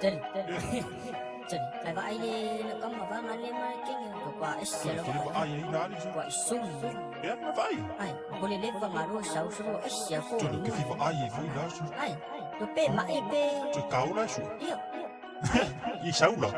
Jadi Lai vai đi nó có mà vang anh em cái quả sẽ lo Ai ấy nói đi chứ. quả sung Em nói vậy. ai cô lên vang mà rồi sáu số sẽ phụ Trời cái FIFA ai ấy phải nói chứ. ai tôi bé mà ai bé Trời cáo nói chứ. yêu Gì xấu lắm.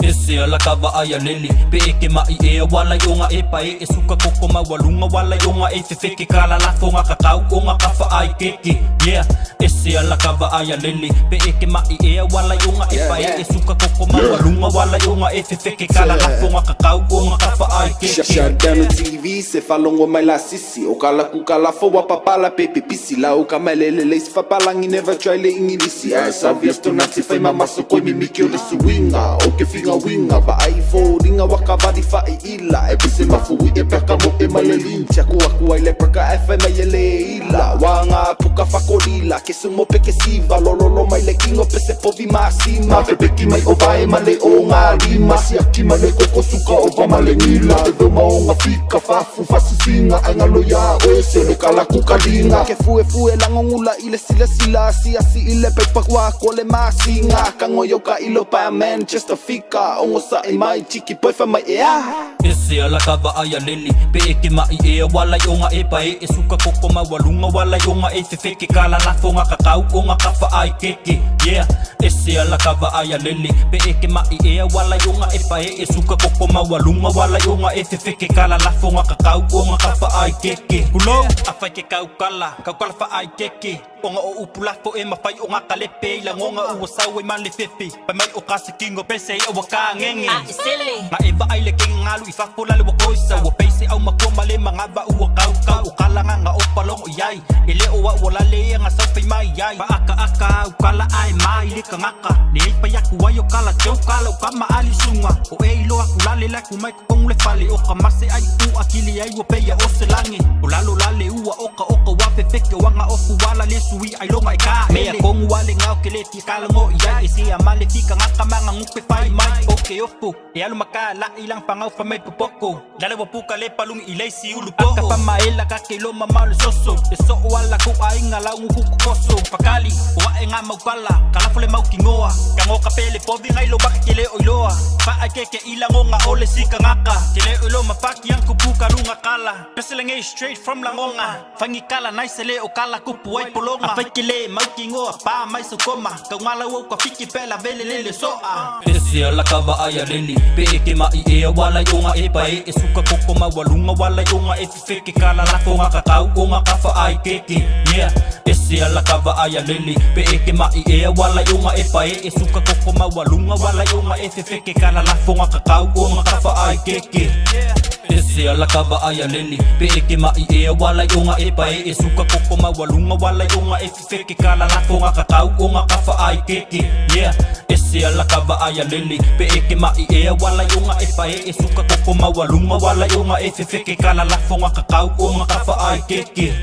Ese la kava aya leli pe eke mai e wala yonga e pai e suka koko ma walunga wala yonga e fefeke kala la fonga kakau onga kafa ai keke yeah ese la kava aya leli pe eke mai e wala yonga e pai e suka koko ma walunga wala yonga e fefeke kala la fonga kakau onga kafa ai keke Shut down the TV, se falongo mai la sisi O kala kukala fowa papala pepe pisi La o kamelele se fapalangi never try le ingilisi Ai sabias to nati fai mamaso koi mimikio le suinga O ke finga winga ba ai fo ringa waka vadi fai ila E pise mafui e peka mo e male lincha Kua kua ile peka efe mai ele ila Wanga puka fakolila ke sumo peke siva Lololo mai le kingo pese povi masima Pepeki mai o vae male o ngā rima Siaki male koko suka o va male ngila Ewe maonga fika fafu fasisinga Angalo ya oese le kala kukalinga Ke fue fue langongula ile sila sila Siasi ile pepa kwa kole masinga Kangoyo ka ilo pa Manchester fika Ongo sa e mai chiki poifa mai ea Ese la kava aya leli pe eke mai e wala yonga e pai e suka koko ma walunga wala yonga e fefeke kala la fonga kakau onga kafa ai keke yeah ese la kava aya leli pe eke mai e wala yonga e pai e suka koko ma walunga wala yonga e fefeke kala la fonga kakau onga kafa ai keke kulo afai ke kau kala fa ai keke onga o upula fo e mafai onga kalepe la ngonga o sawe male fefe pa mai o kasikingo pese o waka ngenge silly ma eva ai le kengalu ifakola le wakoisa wa pese au makoma le mangaba u kau u kalanga nga opalong yai ile o wala le nga sa mai yai pa aka u kala ai mai le kangaka ni pa yaku wayo kala tau kala u kama ali sunga o e ilo akula le la ku mai kong le fale o kamase ai u akili ai wa pe ya o selangi o lalo lale u oka wa fefeke wanga ofu wala le sui ai longa e ka me kong wale nga o kele ti kala ngo yai isi amale fika ngaka manga ngupe fai mai oke ofu e alu makala ilang pangau fa mai popoko dale wapuka le palung ilay si ulupo aka pa maela ka kilo mamalo soso e so wala ko ai ngala nguku koso pakali wa e nga maukala kala fule mau kingoa kango kapele pobi ngai lo bakile oiloa pa akeke ilango nga ole sika ngaka tele olo mapaki yang kupuka runga kala peselenge straight from langonga fangi kala nice le o kala kupu ai polonga afekile mau kingoa pa mai sukoma kangala wo ka fiki pela vele le soa ese la kava aya leli pe eke mai e wala yonga e pai e suka koko ma walunga wala yonga e fefeke kala la fonga kakau onga kafa ai keke yeah ese la kava aya leli pe eke mai e wala yonga e pai e suka koko ma walunga wala yonga e fefeke kala la fonga kakau onga kafa ai keke ese la kava aya leli pe eke mai e wala yonga e pai e suka koko ma walunga wala yonga e fefeke kala la fonga kakau onga kafa ai keke yeah ese la kava aya leli pe eke mai e wala yonga e pai e suka koko ma walunga wala yonga e fefeke kala la fonga kakau onga kafa ai keke